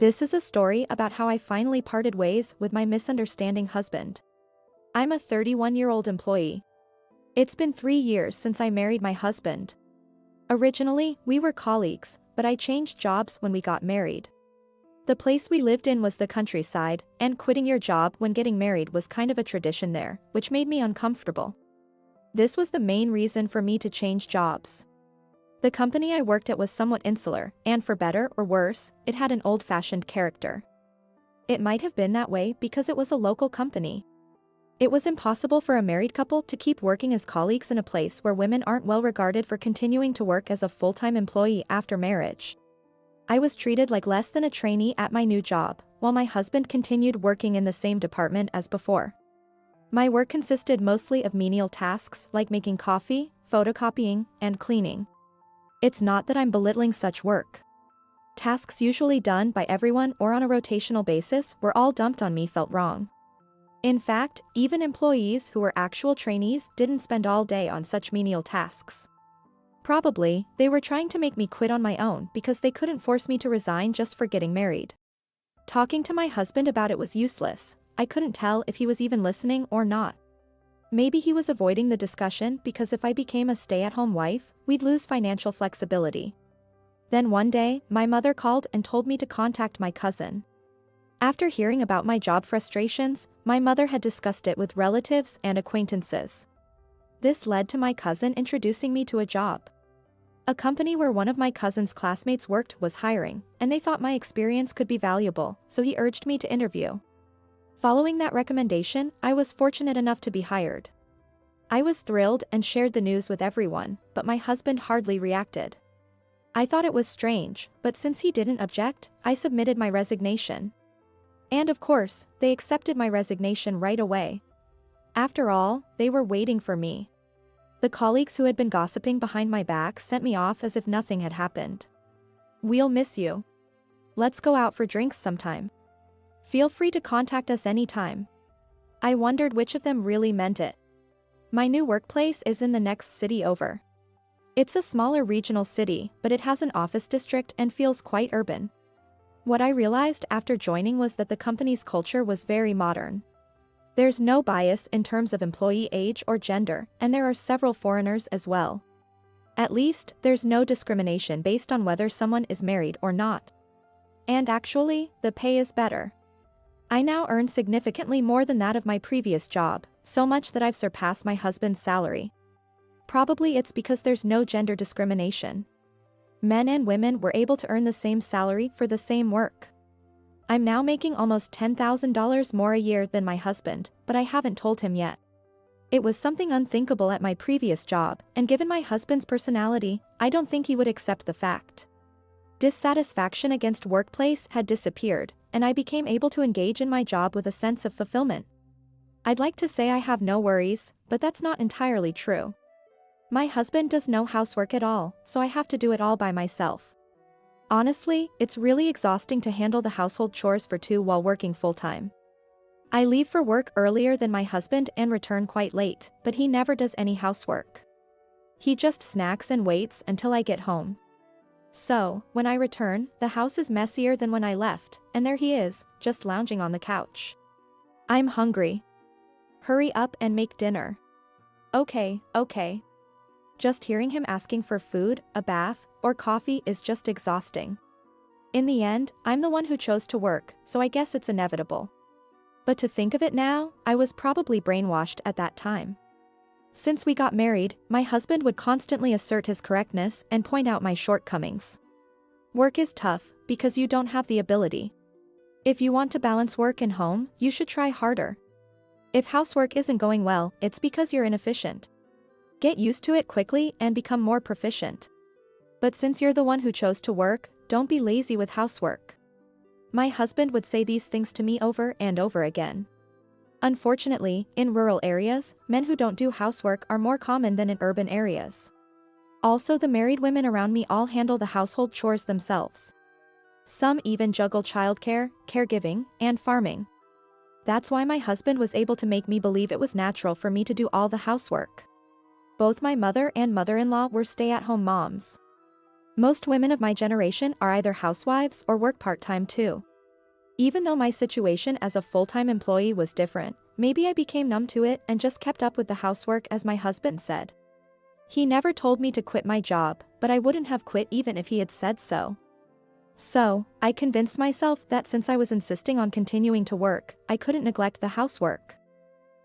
This is a story about how I finally parted ways with my misunderstanding husband. I'm a 31-year-old employee. It's been 3 years since I married my husband. Originally, we were colleagues, but I changed jobs when we got married. The place we lived in was the countryside, and quitting your job when getting married was kind of a tradition there, which made me uncomfortable. This was the main reason for me to change jobs. The company I worked at was somewhat insular, and for better or worse, it had an old-fashioned character. It might have been that way because it was a local company. It was impossible for a married couple to keep working as colleagues in a place where women aren't well regarded for continuing to work as a full-time employee after marriage. I was treated like less than a trainee at my new job, while my husband continued working in the same department as before. My work consisted mostly of menial tasks like making coffee, photocopying, and cleaning. It's not that I'm belittling such work. Tasks usually done by everyone or on a rotational basis were all dumped on me felt wrong. In fact, even employees who were actual trainees didn't spend all day on such menial tasks. Probably, they were trying to make me quit on my own because they couldn't force me to resign just for getting married. Talking to my husband about it was useless. I couldn't tell if he was even listening or not. Maybe he was avoiding the discussion because if I became a stay-at-home wife, we'd lose financial flexibility. Then one day, my mother called and told me to contact my cousin. After hearing about my job frustrations, my mother had discussed it with relatives and acquaintances. This led to my cousin introducing me to a job. A company where one of my cousin's classmates worked was hiring, and they thought my experience could be valuable, so he urged me to interview. Following that recommendation, I was fortunate enough to be hired. I was thrilled and shared the news with everyone, but my husband hardly reacted. I thought it was strange, but since he didn't object, I submitted my resignation. And of course, they accepted my resignation right away. After all, they were waiting for me. The colleagues who had been gossiping behind my back sent me off as if nothing had happened. "We'll miss you. Let's go out for drinks sometime. Feel free to contact us anytime." I wondered which of them really meant it. My new workplace is in the next city over. It's a smaller regional city, but it has an office district and feels quite urban. What I realized after joining was that the company's culture was very modern. There's no bias in terms of employee age or gender, and there are several foreigners as well. At least, there's no discrimination based on whether someone is married or not. And actually, the pay is better. I now earn significantly more than that of my previous job, so much that I've surpassed my husband's salary. Probably it's because there's no gender discrimination. Men and women were able to earn the same salary for the same work. I'm now making almost $10,000 more a year than my husband, but I haven't told him yet. It was something unthinkable at my previous job, and given my husband's personality, I don't think he would accept the fact. Dissatisfaction against workplace had disappeared, and I became able to engage in my job with a sense of fulfillment. I'd like to say I have no worries, but that's not entirely true. My husband does no housework at all, so I have to do it all by myself. Honestly, it's really exhausting to handle the household chores for two while working full-time. I leave for work earlier than my husband and return quite late, but he never does any housework. He just snacks and waits until I get home. So, when I return, the house is messier than when I left, and there he is, just lounging on the couch. I'm hungry. Hurry up and make dinner. Okay. Just hearing him asking for food, a bath, or coffee is just exhausting. In the end, I'm the one who chose to work, so I guess it's inevitable. But to think of it now, I was probably brainwashed at that time. Since we got married, my husband would constantly assert his correctness and point out my shortcomings. Work is tough, because you don't have the ability. If you want to balance work and home, you should try harder. If housework isn't going well, it's because you're inefficient. Get used to it quickly and become more proficient. But since you're the one who chose to work, don't be lazy with housework. My husband would say these things to me over and over again. Unfortunately, in rural areas, men who don't do housework are more common than in urban areas. Also, the married women around me all handle the household chores themselves. Some even juggle childcare, caregiving, and farming. That's why my husband was able to make me believe it was natural for me to do all the housework. Both my mother and mother-in-law were stay-at-home moms. Most women of my generation are either housewives or work part-time too. Even though my situation as a full-time employee was different, maybe I became numb to it and just kept up with the housework as my husband said. He never told me to quit my job, but I wouldn't have quit even if he had said so. So, I convinced myself that since I was insisting on continuing to work, I couldn't neglect the housework.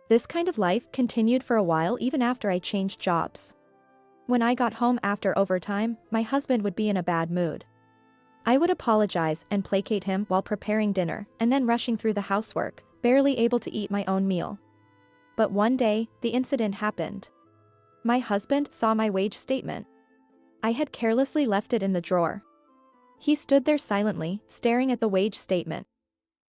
This kind of life continued for a while even after I changed jobs. When I got home after overtime, my husband would be in a bad mood. I would apologize and placate him while preparing dinner and then rushing through the housework, barely able to eat my own meal. But one day, the incident happened. My husband saw my wage statement. I had carelessly left it in the drawer. He stood there silently, staring at the wage statement.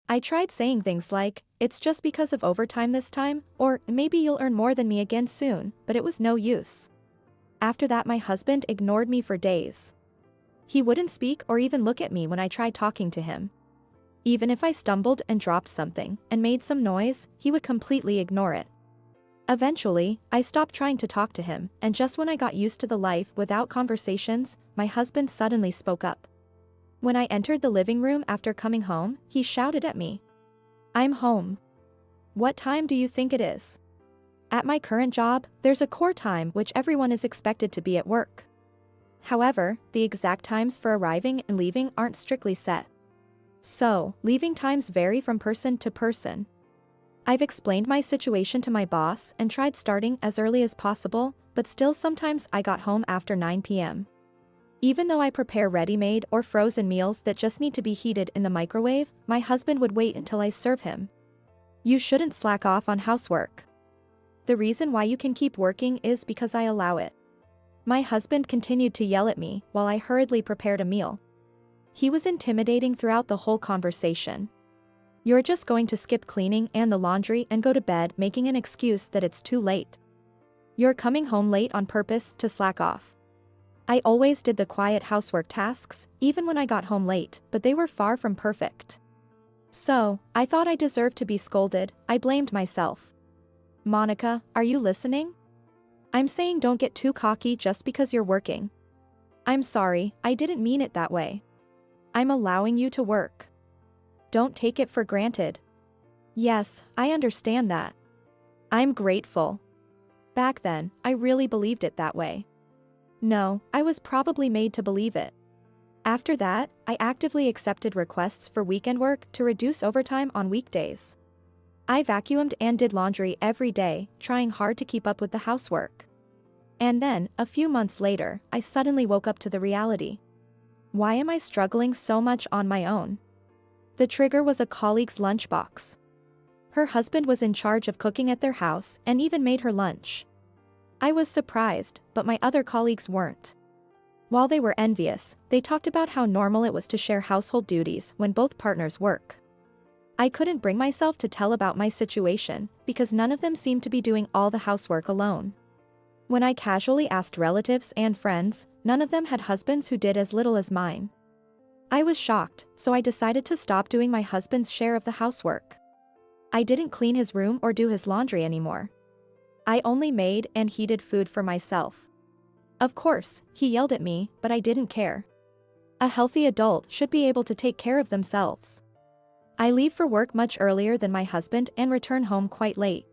I tried saying things like, "It's just because of overtime this time," or "Maybe you'll earn more than me again soon," but it was no use. After that, my husband ignored me for days. He wouldn't speak or even look at me when I tried talking to him. Even if I stumbled and dropped something and made some noise, he would completely ignore it. Eventually, I stopped trying to talk to him, and just when I got used to the life without conversations, my husband suddenly spoke up. When I entered the living room after coming home, he shouted at me. "I'm home. What time do you think it is?" At my current job, there's a core time which everyone is expected to be at work. However, the exact times for arriving and leaving aren't strictly set. So, leaving times vary from person to person. I've explained my situation to my boss and tried starting as early as possible, but still sometimes I got home after 9 p.m. Even though I prepare ready-made or frozen meals that just need to be heated in the microwave, my husband would wait until I serve him. You shouldn't slack off on housework. The reason why you can keep working is because I allow it. My husband continued to yell at me while I hurriedly prepared a meal. He was intimidating throughout the whole conversation. "You're just going to skip cleaning and the laundry and go to bed, making an excuse that it's too late. You're coming home late on purpose to slack off." I always did the quiet housework tasks, even when I got home late, but they were far from perfect. So, I thought I deserved to be scolded. I blamed myself. "Monica, are you listening? I'm saying don't get too cocky just because you're working. I'm sorry, I didn't mean it that way. I'm allowing you to work. Don't take it for granted." Yes, I understand that. I'm grateful. Back then, I really believed it that way. No, I was probably made to believe it. After that, I actively accepted requests for weekend work to reduce overtime on weekdays. I vacuumed and did laundry every day, trying hard to keep up with the housework. And then, a few months later, I suddenly woke up to the reality. Why am I struggling so much on my own? The trigger was a colleague's lunchbox. Her husband was in charge of cooking at their house and even made her lunch. I was surprised, but my other colleagues weren't. While they were envious, they talked about how normal it was to share household duties when both partners work. I couldn't bring myself to tell about my situation, because none of them seemed to be doing all the housework alone. When I casually asked relatives and friends, none of them had husbands who did as little as mine. I was shocked, so I decided to stop doing my husband's share of the housework. I didn't clean his room or do his laundry anymore. I only made and heated food for myself. Of course, he yelled at me, but I didn't care. A healthy adult should be able to take care of themselves. I leave for work much earlier than my husband and return home quite late.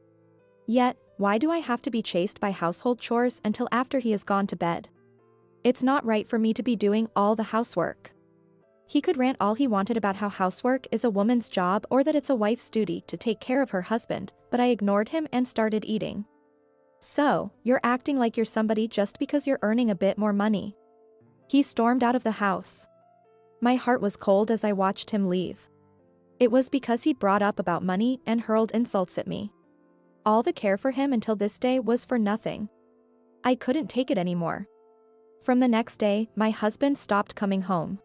Yet, why do I have to be chased by household chores until after he has gone to bed? It's not right for me to be doing all the housework. He could rant all he wanted about how housework is a woman's job or that it's a wife's duty to take care of her husband, but I ignored him and started eating. "So, you're acting like you're somebody just because you're earning a bit more money." He stormed out of the house. My heart was cold as I watched him leave. It was because he brought up about money and hurled insults at me. All the care for him until this day was for nothing. I couldn't take it anymore. From the next day, my husband stopped coming home.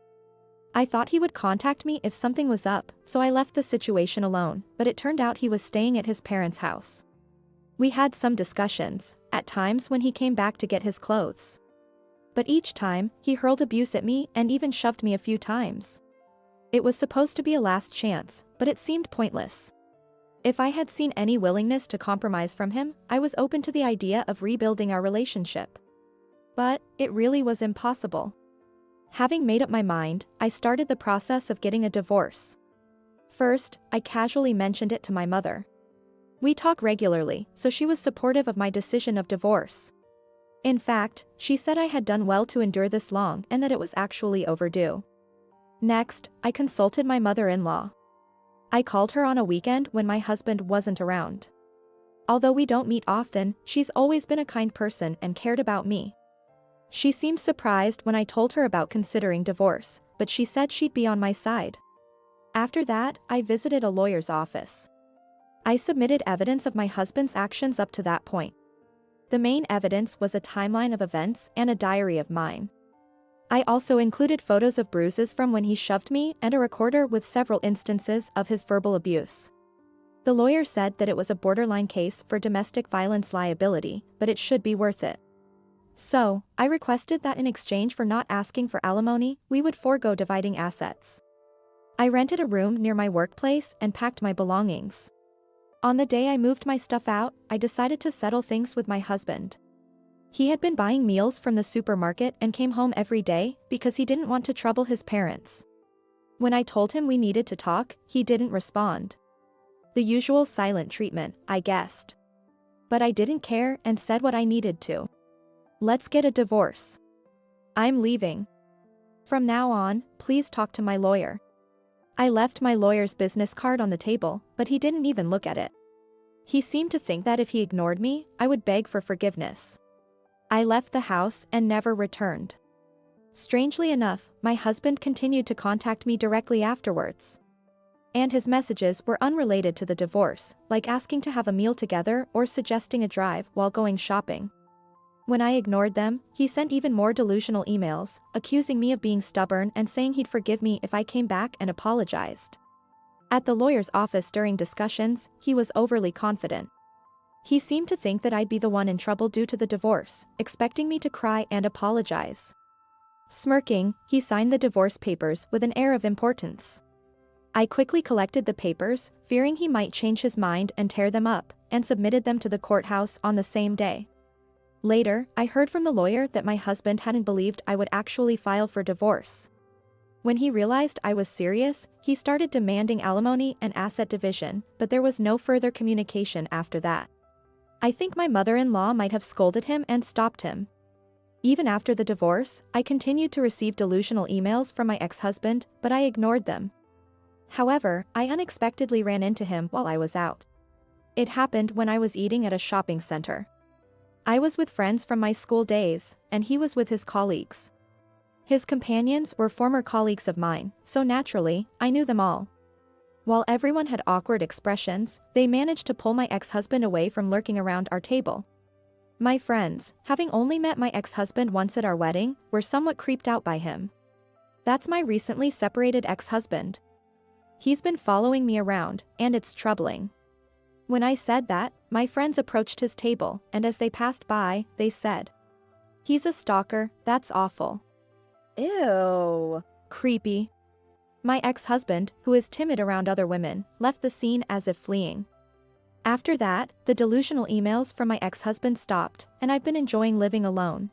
I thought he would contact me if something was up, so I left the situation alone, but it turned out he was staying at his parents' house. We had some discussions, at times when he came back to get his clothes. But each time, he hurled abuse at me and even shoved me a few times. It was supposed to be a last chance, but it seemed pointless. If I had seen any willingness to compromise from him, I was open to the idea of rebuilding our relationship. But it really was impossible. Having made up my mind, I started the process of getting a divorce. first, I casually mentioned it to my mother. We talk regularly, so she was supportive of my decision of divorce. In fact, she said I had done well to endure this long and that it was actually overdue. Next, I consulted my mother-in-law. I called her on a weekend when my husband wasn't around. Although we don't meet often, she's always been a kind person and cared about me. She seemed surprised when I told her about considering divorce, but she said she'd be on my side. After that, I visited a lawyer's office. I submitted evidence of my husband's actions up to that point. The main evidence was a timeline of events and a diary of mine. I also included photos of bruises from when he shoved me and a recorder with several instances of his verbal abuse. The lawyer said that it was a borderline case for domestic violence liability, but it should be worth it. So, I requested that in exchange for not asking for alimony, we would forego dividing assets. I rented a room near my workplace and packed my belongings. On the day I moved my stuff out, I decided to settle things with my husband. He had been buying meals from the supermarket and came home every day because he didn't want to trouble his parents. When I told him we needed to talk, he didn't respond. The usual silent treatment, I guessed. But I didn't care and said what I needed to. Let's get a divorce. I'm leaving. From now on, please talk to my lawyer. I left my lawyer's business card on the table, but he didn't even look at it. He seemed to think that if he ignored me, I would beg for forgiveness. I left the house and never returned. Strangely enough, my husband continued to contact me directly afterwards. And his messages were unrelated to the divorce, like asking to have a meal together or suggesting a drive while going shopping. When I ignored them, he sent even more delusional emails, accusing me of being stubborn and saying he'd forgive me if I came back and apologized. At the lawyer's office during discussions, he was overly confident. He seemed to think that I'd be the one in trouble due to the divorce, expecting me to cry and apologize. Smirking, he signed the divorce papers with an air of importance. I quickly collected the papers, fearing he might change his mind and tear them up, and submitted them to the courthouse on the same day. Later, I heard from the lawyer that my husband hadn't believed I would actually file for divorce. When he realized I was serious, he started demanding alimony and asset division, but there was no further communication after that. I think my mother-in-law might have scolded him and stopped him. Even after the divorce, I continued to receive delusional emails from my ex-husband, but I ignored them. However, I unexpectedly ran into him while I was out. It happened when I was eating at a shopping center. I was with friends from my school days, and he was with his colleagues. His companions were former colleagues of mine, so naturally, I knew them all. While everyone had awkward expressions, they managed to pull my ex-husband away from lurking around our table. My friends, having only met my ex-husband once at our wedding, were somewhat creeped out by him. That's my recently separated ex-husband. He's been following me around, and it's troubling. When I said that, my friends approached his table, and as they passed by, they said, "He's a stalker, that's awful." Ew. Creepy. My ex-husband, who is timid around other women, left the scene as if fleeing. After that, the delusional emails from my ex-husband stopped, and I've been enjoying living alone.